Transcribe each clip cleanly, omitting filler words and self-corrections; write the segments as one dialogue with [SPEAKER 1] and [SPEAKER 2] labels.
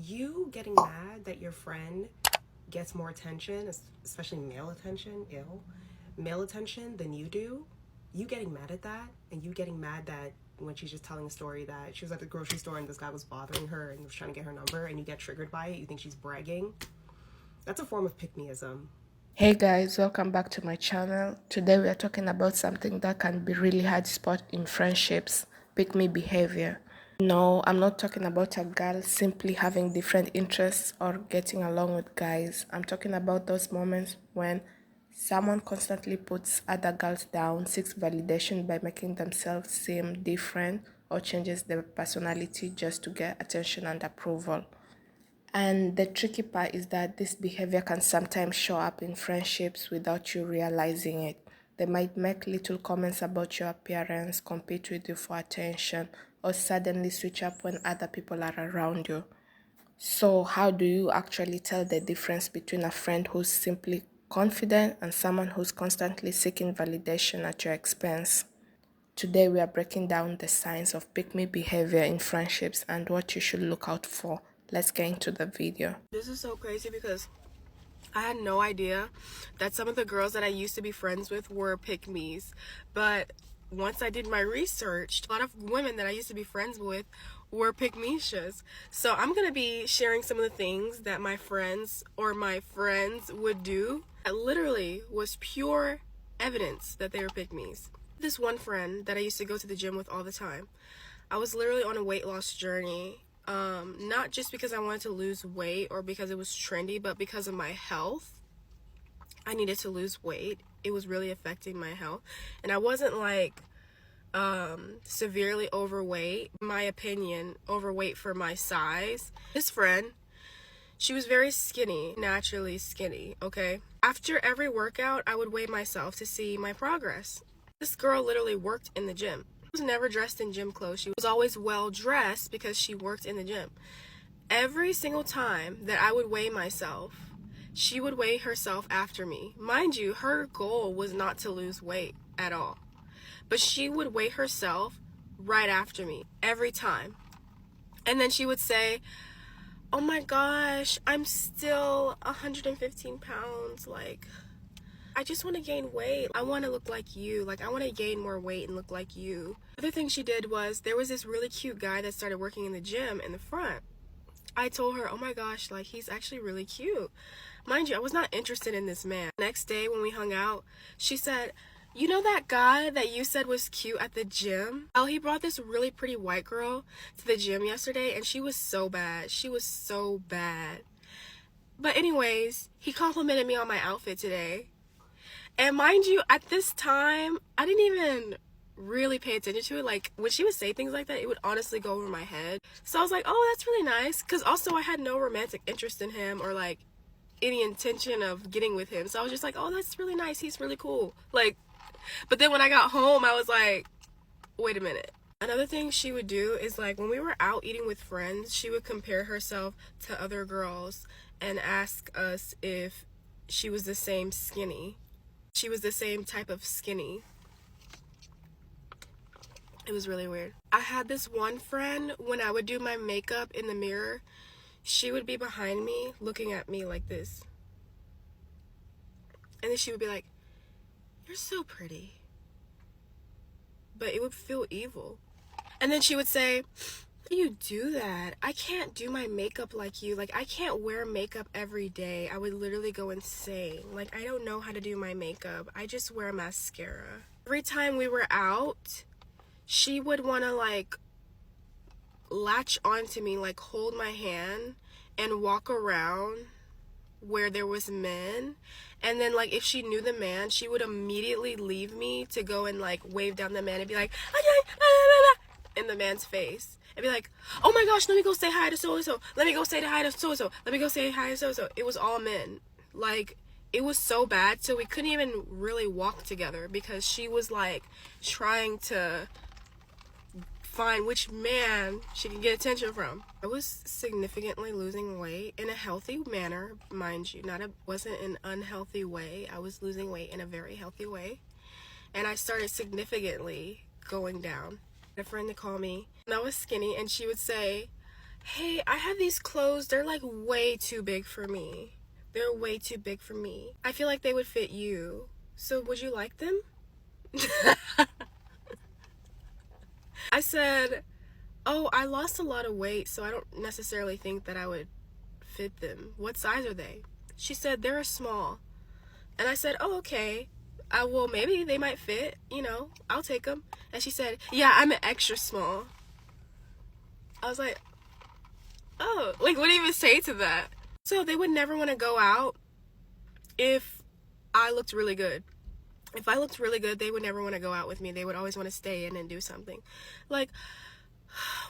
[SPEAKER 1] You getting mad that your friend gets more attention, especially male attention, male attention than you do, you getting mad at that, and you getting mad that when she's just telling a story that she was at the grocery store and this guy was bothering her and was trying to get her number, and you get triggered by it, you think she's bragging, that's a form of pick-me-ism.
[SPEAKER 2] Hey guys, welcome back to my channel. Today we are talking about something that can be really hard spot in friendships, pick me behavior. No, I'm not talking about a girl simply having different interests or getting along with guys. I'm talking about those moments when someone constantly puts other girls down, seeks validation by making themselves seem different, or changes their personality just to get attention and approval. And the tricky part is that this behavior can sometimes show up in friendships without you realizing it. They might make little comments about your appearance, compete with you for attention, or suddenly switch up when other people are around you. So, how do you actually tell the difference between a friend who's simply confident and someone who's constantly seeking validation at your expense? Today, we are breaking down the signs of pick me behavior in friendships and what you should look out for. Let's get into the video.
[SPEAKER 1] This is so crazy because I had no idea that some of the girls that I used to be friends with were pick-me's. But once I did my research, a lot of women that I used to be friends with were pick-me'shas. So I'm going to be sharing some of the things that my friends would do that literally was pure evidence that they were pick-me's. This one friend that I used to go to the gym with all the time, I was literally on a weight loss journey. Not just because I wanted to lose weight or because it was trendy, but because of my health. I needed to lose weight. It was really affecting my health. And I wasn't like severely overweight. In my opinion, overweight for my size. This friend, she was very skinny, naturally skinny, okay? After every workout, I would weigh myself to see my progress. This girl literally worked in the gym. Was never dressed in gym clothes. She was always well dressed because she worked in the gym. Every single time that I would weigh myself, she would weigh herself after me. Mind you, her goal was not to lose weight at all. But she would weigh herself right after me every time. And then she would say, "Oh my gosh, I'm still 115 pounds. Like, I just want to gain weight. I want to look like you. Like, I want to gain more weight and look like you." The other thing she did was, there was this really cute guy that started working in the gym in the front. I told her, "Oh my gosh, like, he's actually really cute." Mind you, I was not interested in this man. Next day when we hung out, she said, "You know that guy that you said was cute at the gym? Well, he brought this really pretty white girl to the gym yesterday, and she was so bad. She was so bad. But anyways, he complimented me on my outfit today." And mind you, at this time, I didn't even really pay attention to it. Like, when she would say things like that, it would honestly go over my head. So I was like, "Oh, that's really nice." Because also I had no romantic interest in him or like any intention of getting with him. So I was just like, "Oh, that's really nice. He's really cool." Like, but then when I got home, I was like, wait a minute. Another thing she would do is, like, when we were out eating with friends, she would compare herself to other girls and ask us if she was the same skinny. She was the same type of skinny. It was really weird. I had this one friend, when I would do my makeup in the mirror, she would be behind me looking at me like this. And then she would be like, "You're so pretty." But it would feel evil. And then she would say, "How do you do that? I can't do my makeup like you. Like, I can't wear makeup every day." I would literally go insane. Like, I don't know how to do my makeup. I just wear mascara. Every time we were out, she would want to, like, latch onto me, like, hold my hand and walk around where there was men. And then, like, if she knew the man, she would immediately leave me to go and, like, wave down the man and be like, in the man's face. And be like, "Oh my gosh, let me go say hi to so-and-so. Let me go say hi to so-and-so. Let me go say hi to so-and-so." It was all men. Like, it was so bad. So we couldn't even really walk together because she was, like, trying to find which man she could get attention from. I was significantly losing weight in a healthy manner, mind you. Wasn't an unhealthy way. I was losing weight in a very healthy way. And I started significantly going down. A friend to call me, and I was skinny, and she would say, hey, I have these clothes, they're like way too big for me. They're way too big for me. I feel like they would fit you. So would you like them? I said, oh, I lost a lot of weight, so I don't necessarily think that I would fit them. What size are they? She said, they're a small. And I said, oh, okay. Well, maybe they might fit, I'll take them. And she said, yeah, I'm an extra small. I was like, oh, like, what do you even say to that? So they would never want to go out if I looked really good. If I looked really good, they would never want to go out with me. They would always want to stay in and do something. Like,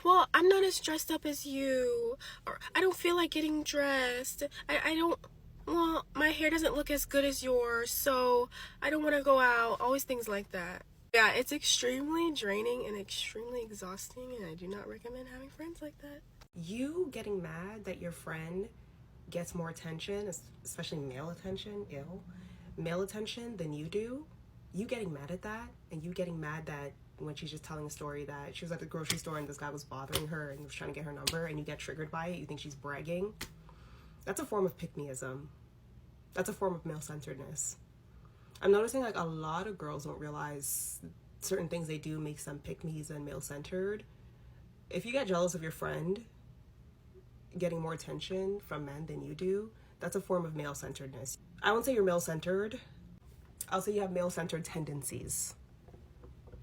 [SPEAKER 1] well, I'm not as dressed up as you. Or I don't feel like getting dressed. I don't, well, my hair doesn't look as good as yours, so I don't want to go out. Always things like that. Yeah, it's extremely draining and extremely exhausting, and I do not recommend having friends like that.
[SPEAKER 3] You getting mad that your friend gets more attention, especially male attention, male attention than you do, you getting mad at that, and you getting mad that when she's just telling a story that she was at the grocery store and this guy was bothering her and was trying to get her number, and you get triggered by it, you think she's bragging, that's a form of pick-me-ism. That's a form of male-centeredness. I'm noticing like a lot of girls don't realize certain things they do makes them pick-me's and male-centered. If you get jealous of your friend getting more attention from men than you do, that's a form of male-centeredness. I won't say you're male-centered. I'll say you have male-centered tendencies.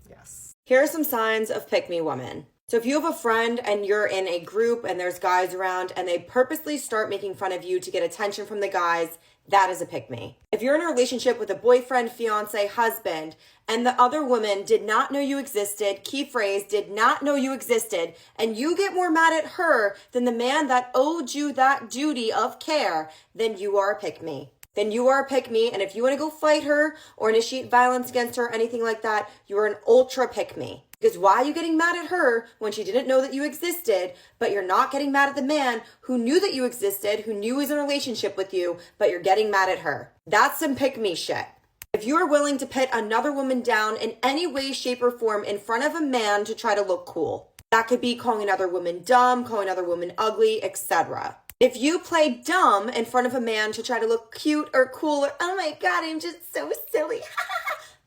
[SPEAKER 3] Yes.
[SPEAKER 4] Here are some signs of pick-me woman. So if you have a friend and you're in a group and there's guys around and they purposely start making fun of you to get attention from the guys, that is a pick-me. If you're in a relationship with a boyfriend, fiance, husband, and the other woman did not know you existed, key phrase, did not know you existed, and you get more mad at her than the man that owed you that duty of care, then you are a pick-me. Then you are a pick-me, and if you want to go fight her or initiate violence against her or anything like that, you are an ultra pick-me. Because why are you getting mad at her when she didn't know that you existed, but you're not getting mad at the man who knew that you existed, who knew he was in a relationship with you, but you're getting mad at her? That's some pick-me shit. If you are willing to put another woman down in any way, shape, or form in front of a man to try to look cool, that could be calling another woman dumb, calling another woman ugly, etc. If you play dumb in front of a man to try to look cute or cool, or, oh my God, I'm just so silly.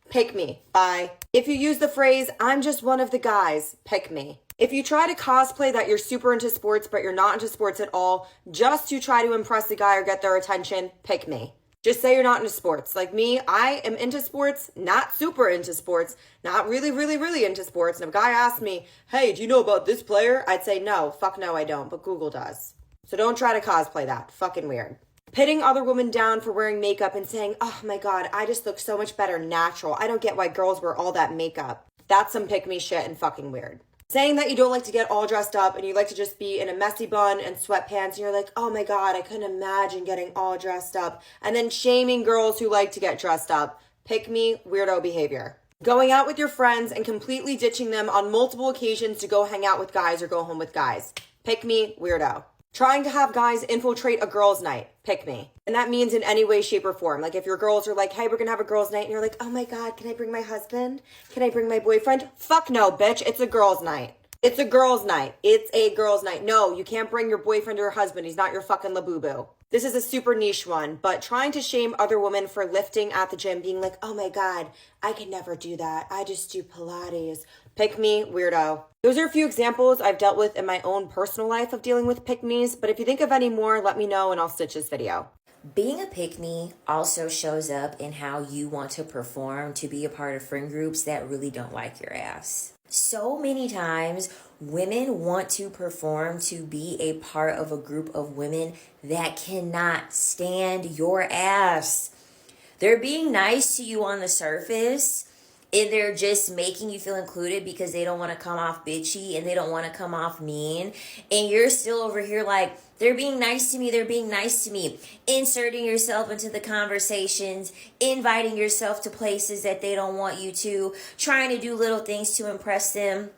[SPEAKER 4] Pick me. Bye. If you use the phrase, I'm just one of the guys, pick me. If you try to cosplay that you're super into sports, but you're not into sports at all, just to try to impress a guy or get their attention, pick me. Just say you're not into sports. Like me, I am into sports, not super into sports, not really, really, really into sports. And if a guy asked me, hey, do you know about this player? I'd say no, fuck no, I don't, but Google does. So don't try to cosplay that. Fucking weird. Pitting other women down for wearing makeup and saying, oh my God, I just look so much better natural. I don't get why girls wear all that makeup. That's some pick me shit and fucking weird. Saying that you don't like to get all dressed up and you like to just be in a messy bun and sweatpants and you're like, oh my God, I couldn't imagine getting all dressed up. And then shaming girls who like to get dressed up. Pick me weirdo behavior. Going out with your friends and completely ditching them on multiple occasions to go hang out with guys or go home with guys. Pick me weirdo. Trying to have guys infiltrate a girls' night. Pick me. And that means in any way, shape, or form. Like if your girls are like, hey, we're going to have a girls' night. And you're like, oh my God, can I bring my husband? Can I bring my boyfriend? Fuck no, bitch. It's a girls' night. It's a girls' night. It's a girls' night. No, you can't bring your boyfriend or your husband. He's not your fucking labubu. This is a super niche one, but trying to shame other women for lifting at the gym, being like, oh my God, I could never do that. I just do Pilates. Pick me, weirdo. Those are a few examples I've dealt with in my own personal life of dealing with pick-me's, but if you think of any more, let me know and I'll stitch this video.
[SPEAKER 5] Being a pick-me also shows up in how you want to perform to be a part of friend groups that really don't like your ass. So many times, women want to perform to be a part of a group of women that cannot stand your ass. They're being nice to you on the surface, and they're just making you feel included because they don't want to come off bitchy and they don't want to come off mean. And you're still over here like, they're being nice to me, they're being nice to me. Inserting yourself into the conversations, inviting yourself to places that they don't want you to, trying to do little things to impress them.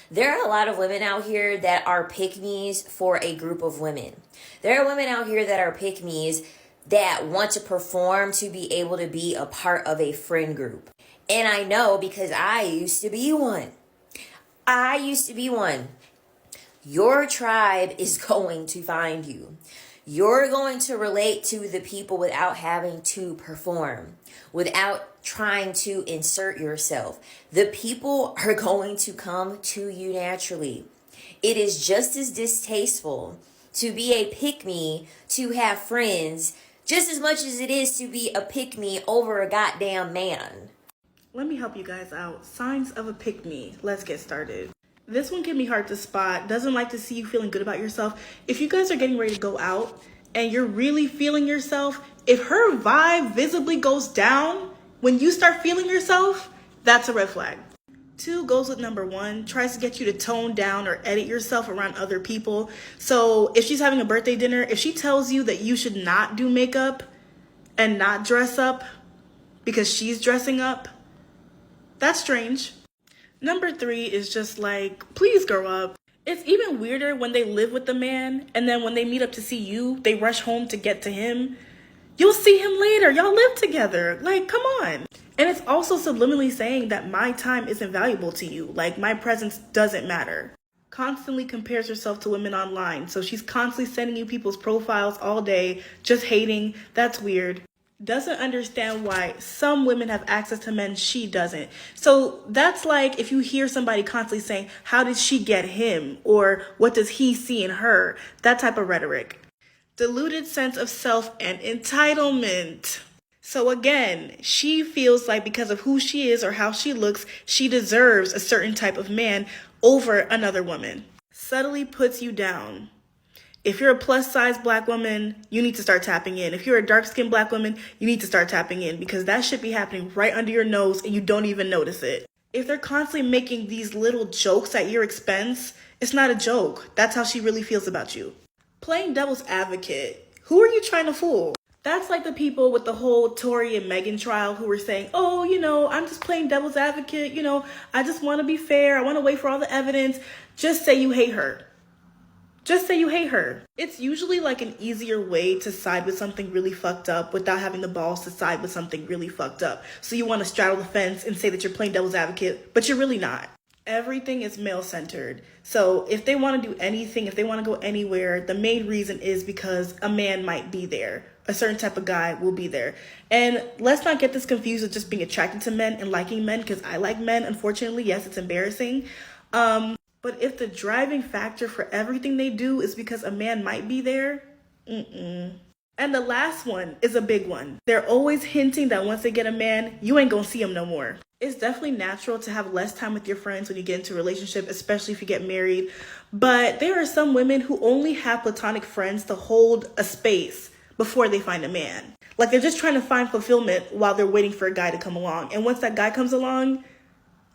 [SPEAKER 5] There are a lot of women out here that are pick-me's for a group of women. There are women out here that are pick-me's that want to perform to be able to be a part of a friend group. And I know because I used to be one. Your tribe is going to find you. You're going to relate to the people without having to perform, without trying to insert yourself. The people are going to come to you naturally. It is just as distasteful to be a pick-me, to have friends, just as much as it is to be a pick-me over a goddamn man.
[SPEAKER 6] Let me help you guys out. Signs of a pick-me. Let's get started. This one can be hard to spot. Doesn't like to see you feeling good about yourself. If you guys are getting ready to go out and you're really feeling yourself, if her vibe visibly goes down when you start feeling yourself, that's a red flag. 2 goes with number 1, tries to get you to tone down or edit yourself around other people. So if she's having a birthday dinner, if she tells you that you should not do makeup and not dress up because she's dressing up, that's strange. Number 3 is just like, please grow up. It's even weirder when they live with the man and then when they meet up to see you, they rush home to get to him. You'll see him later. Y'all live together. Like, come on. And it's also subliminally saying that my time isn't valuable to you. Like, my presence doesn't matter. Constantly compares herself to women online. So she's constantly sending you people's profiles all day, just hating. That's weird. Doesn't understand why some women have access to men she doesn't. So that's like if you hear somebody constantly saying, how did she get him? Or what does he see in her? That type of rhetoric. Deluded sense of self and entitlement. So again, she feels like because of who she is or how she looks, she deserves a certain type of man over another woman. Subtly puts you down. If you're a plus size black woman, you need to start tapping in. If you're a dark skinned black woman, you need to start tapping in because that should be happening right under your nose and you don't even notice it. If they're constantly making these little jokes at your expense, it's not a joke. That's how she really feels about you. Playing devil's advocate. Who are you trying to fool? That's like the people with the whole Tory and Meghan trial who were saying, oh, I'm just playing devil's advocate. I just want to be fair. I want to wait for all the evidence. Just say you hate her. Just say you hate her. It's usually like an easier way to side with something really fucked up without having the balls to side with something really fucked up. So you want to straddle the fence and say that you're playing devil's advocate, but you're really not. Everything is male-centered. So if they want to do anything, if they want to go anywhere, the main reason is because a man might be there. A certain type of guy will be there. And let's not get this confused with just being attracted to men and liking men, because I like men, unfortunately. Yes, it's embarrassing. But if the driving factor for everything they do is because a man might be there, And the last one is a big one. They're always hinting that once they get a man, you ain't gonna see him no more. It's definitely natural to have less time with your friends when you get into a relationship, especially if you get married. But there are some women who only have platonic friends to hold a space before they find a man. Like they're just trying to find fulfillment while they're waiting for a guy to come along. And once that guy comes along,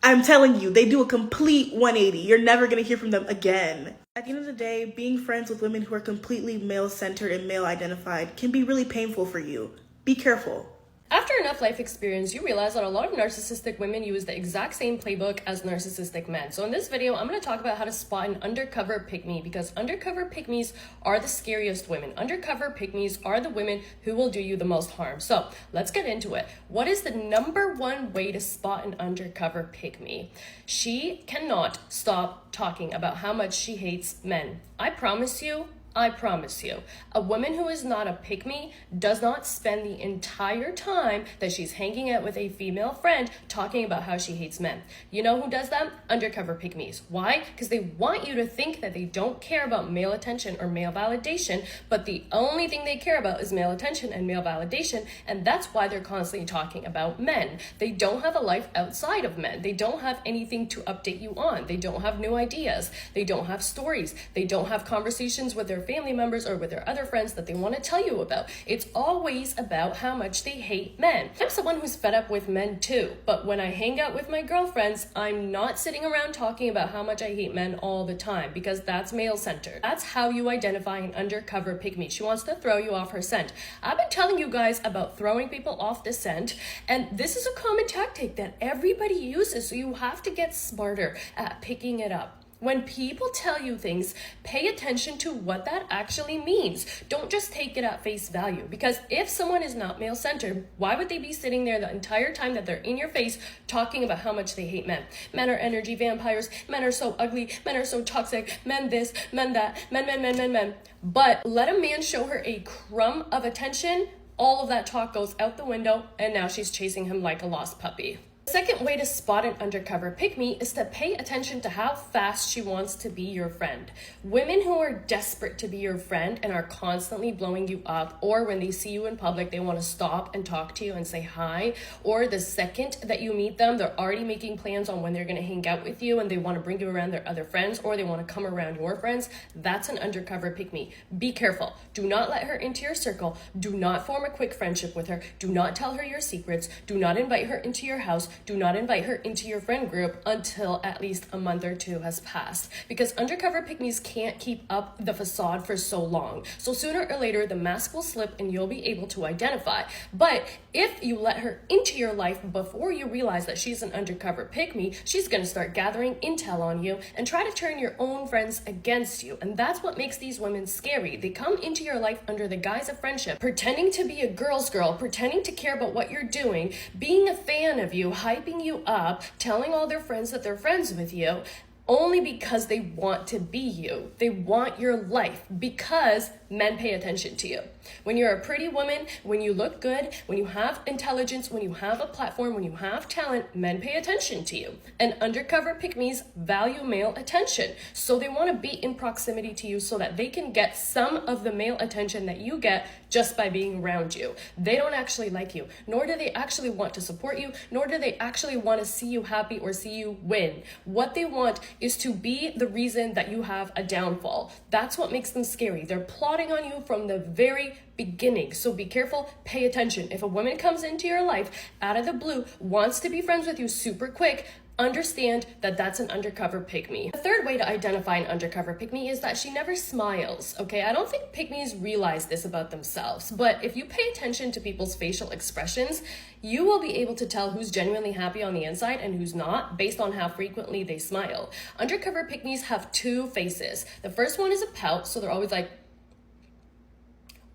[SPEAKER 6] I'm telling you, they do a complete 180. You're never going to hear from them again. At the end of the day, being friends with women who are completely male-centered and male-identified can be really painful for you. Be careful.
[SPEAKER 7] After enough life experience, you realize that a lot of narcissistic women use the exact same playbook as narcissistic men. So in this video, I'm going to talk about how to spot an undercover pick-me, because undercover pick-me's are the scariest women. Undercover pick-me's are the women who will do you the most harm. So let's get into it. What is the number one way to spot an undercover pick-me? She cannot stop talking about how much she hates men. I promise you, a woman who is not a pick-me does not spend the entire time that she's hanging out with a female friend talking about how she hates men. You know who does that? Undercover pick-me's. Why? Because they want you to think that they don't care about male attention or male validation, but the only thing they care about is male attention and male validation, and that's why they're constantly talking about men. They don't have a life outside of men. They don't have anything to update you on. They don't have new ideas. They don't have stories. They don't have conversations with their family members or with their other friends that they want to tell you about. It's always about how much they hate men. I'm someone who's fed up with men too, but when I hang out with my girlfriends, I'm not sitting around talking about how much I hate men all the time, because that's male-centered. That's how you identify an undercover pick-me. She wants to throw you off her scent. I've been telling you guys about throwing people off the scent, and this is a common tactic that everybody uses, so you have to get smarter at picking it up. When people tell you things, pay attention to what that actually means. Don't just take it at face value, because if someone is not male-centered, why would they be sitting there the entire time that they're in your face talking about how much they hate men? Men are energy vampires, men are so ugly, men are so toxic, men this, men that, men. But let a man show her a crumb of attention, all of that talk goes out the window, and now she's chasing him like a lost puppy. The second way to spot an undercover pick-me is to pay attention to how fast she wants to be your friend. Women who are desperate to be your friend and are constantly blowing you up, or when they see you in public, they want to stop and talk to you and say hi, or the second that you meet them, they're already making plans on when they're going to hang out with you and they want to bring you around their other friends, or they want to come around your friends. That's an undercover pick-me. Be careful. Do not let her into your circle. Do not form a quick friendship with her. Do not tell her your secrets. Do not invite her into your house. Do not invite her into your friend group until at least a month or two has passed, because undercover pick-me's can't keep up the facade for so long. So sooner or later, the mask will slip and you'll be able to identify. But if you let her into your life before you realize that she's an undercover pick-me, she's going to start gathering intel on you and try to turn your own friends against you. And that's what makes these women scary. They come into your life under the guise of friendship, pretending to be a girl's girl, pretending to care about what you're doing, being a fan of you, hyping you up, telling all their friends that they're friends with you, only because they want to be you. They want your life, because men pay attention to you. When you're a pretty woman, when you look good, when you have intelligence, when you have a platform, when you have talent, men pay attention to you. And undercover pick-me's value male attention. So they want to be in proximity to you so that they can get some of the male attention that you get just by being around you. They don't actually like you, nor do they actually want to support you, nor do they actually want to see you happy or see you win. What they want is to be the reason that you have a downfall. That's what makes them scary. They're plotting on you from the very beginning. So be careful, pay attention. If a woman comes into your life out of the blue, wants to be friends with you super quick, understand that that's an undercover pick-me. The third way to identify an undercover pick-me is that she never smiles, okay? I don't think pick-me's realize this about themselves, but if you pay attention to people's facial expressions, you will be able to tell who's genuinely happy on the inside and who's not based on how frequently they smile. Undercover pick-me's have two faces. The first one is a pout, so they're always like,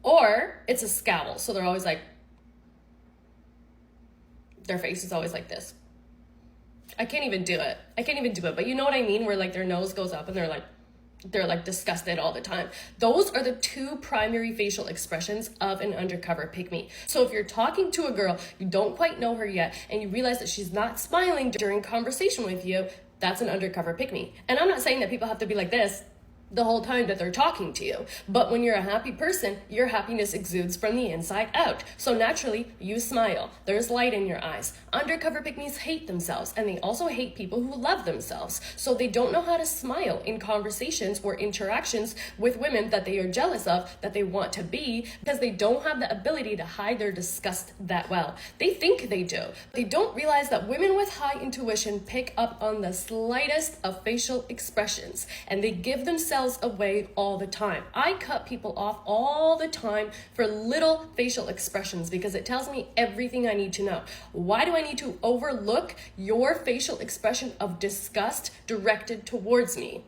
[SPEAKER 7] or it's a scowl, so they're always like, their face is always like this. I can't even do it, but you know what I mean, where like their nose goes up and they're like disgusted all the time. Those are the two primary facial expressions of an undercover pick-me. So if you're talking to a girl, you don't quite know her yet, and you realize that she's not smiling during conversation with you, that's an undercover pick-me. And I'm not saying that people have to be like this the whole time that they're talking to you. But when you're a happy person, your happiness exudes from the inside out. So naturally, you smile. There's light in your eyes. Undercover pick-me's hate themselves, and they also hate people who love themselves. So they don't know how to smile in conversations or interactions with women that they are jealous of, that they want to be, because they don't have the ability to hide their disgust that well. They think they do. They don't realize that women with high intuition pick up on the slightest of facial expressions, and they give themselves away all the time. I cut people off all the time for little facial expressions because it tells me everything I need to know. Why do I need to overlook your facial expression of disgust directed towards me?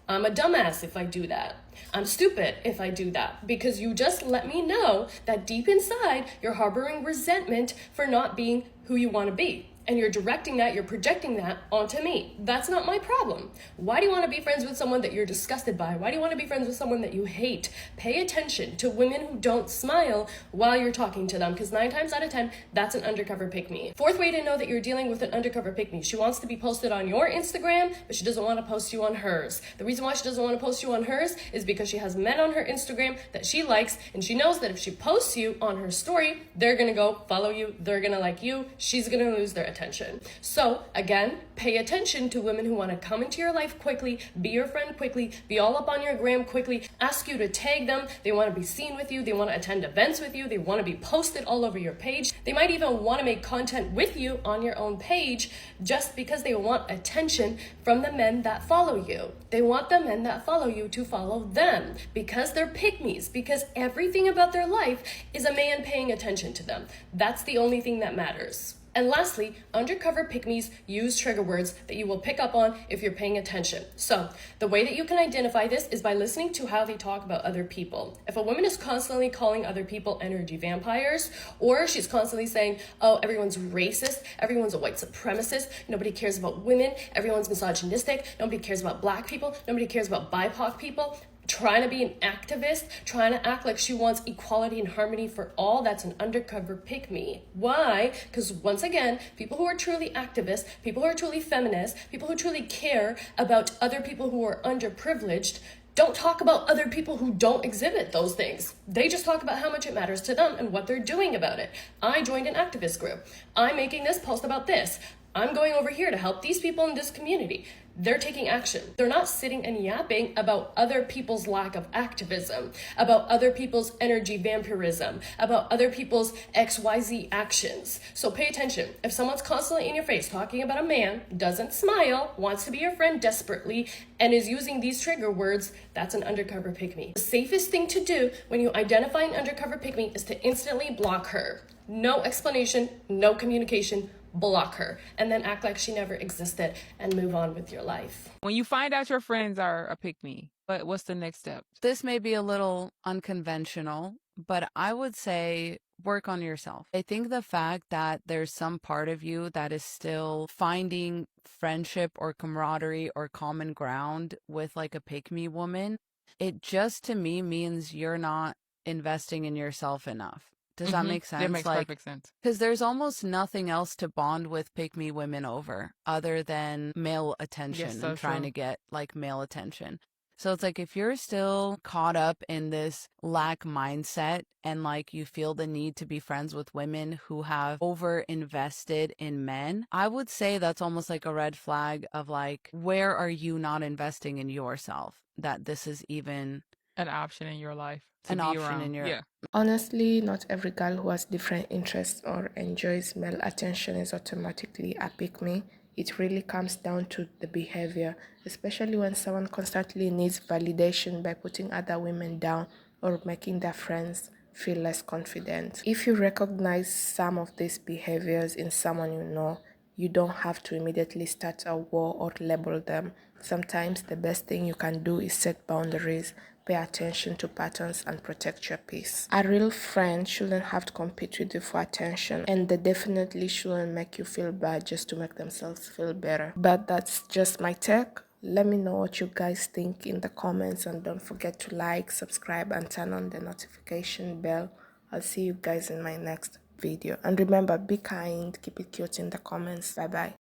[SPEAKER 7] I'm a dumbass if I do that. I'm stupid if I do that, because you just let me know that deep inside you're harboring resentment for not being who you want to be. And you're directing that, you're projecting that onto me. That's not my problem. Why do you want to be friends with someone that you're disgusted by? Why do you want to be friends with someone that you hate? Pay attention to women who don't smile while you're talking to them, because 9 times out of 10, that's an undercover pick-me. Fourth way to know that you're dealing with an undercover pick-me. She wants to be posted on your Instagram, but she doesn't want to post you on hers. The reason why she doesn't want to post you on hers is because she has men on her Instagram that she likes, and she knows that if she posts you on her story, they're going to go follow you, they're going to like you, she's going to lose their attention. So again, pay attention to women who want to come into your life quickly, be your friend quickly, be all up on your gram quickly, ask you to tag them, they want to be seen with you, they want to attend events with you, they want to be posted all over your page, they might even want to make content with you on your own page just because they want attention from the men that follow you. They want the men that follow you to follow them because they're pick-me's, because everything about their life is a man paying attention to them. That's the only thing that matters. And lastly, undercover pick-me's use trigger words that you will pick up on if you're paying attention. So the way that you can identify this is by listening to how they talk about other people. If a woman is constantly calling other people energy vampires, or she's constantly saying, oh, everyone's racist, everyone's a white supremacist, nobody cares about women, everyone's misogynistic, nobody cares about black people, nobody cares about BIPOC people, trying to be an activist, trying to act like she wants equality and harmony for all, that's an undercover pick-me. Why? Because once again, people who are truly activists, people who are truly feminists, people who truly care about other people who are underprivileged, don't talk about other people who don't exhibit those things. They just talk about how much it matters to them and what they're doing about it. I joined an activist group. I'm making this post about this. I'm going over here to help these people in this community. They're taking action. They're not sitting and yapping about other people's lack of activism, about other people's energy vampirism, about other people's XYZ actions. So pay attention. If someone's constantly in your face talking about a man, doesn't smile, wants to be your friend desperately, and is using these trigger words, that's an undercover pick-me. The safest thing to do when you identify an undercover pick-me is to instantly block her. No explanation, no communication, block her, and then act like she never existed and move on with your life.
[SPEAKER 8] When you find out your friends are a pick-me, what's the next step?
[SPEAKER 9] This may be a little unconventional, but I would say work on yourself. I think the fact that there's some part of you that is still finding friendship or camaraderie or common ground with like a pick-me woman, it just to me means you're not investing in yourself enough. Does that make sense?
[SPEAKER 8] That makes perfect sense.
[SPEAKER 9] Because there's almost nothing else to bond with pick-me women over other than male attention and trying to get like male attention. So it's like if you're still caught up in this lack mindset and like you feel the need to be friends with women who have over invested in men, I would say that's almost like a red flag of like, where are you not investing in yourself that this is even
[SPEAKER 8] an option in your life?
[SPEAKER 9] An option in your
[SPEAKER 8] yeah.
[SPEAKER 2] Honestly, not every girl who has different interests or enjoys male attention is automatically a pick-me. It really comes down to the behavior, especially when someone constantly needs validation by putting other women down or making their friends feel less confident. If you recognize some of these behaviors in someone you know, you don't have to immediately start a war or label them. Sometimes the best thing you can do is set boundaries, pay attention to patterns, and protect your peace. A real friend shouldn't have to compete with you for attention, and they definitely shouldn't make you feel bad just to make themselves feel better. But that's just my take. Let me know what you guys think in the comments, and don't forget to like, subscribe, and turn on the notification bell. I'll see you guys in my next video. And remember, be kind, keep it cute in the comments. Bye bye.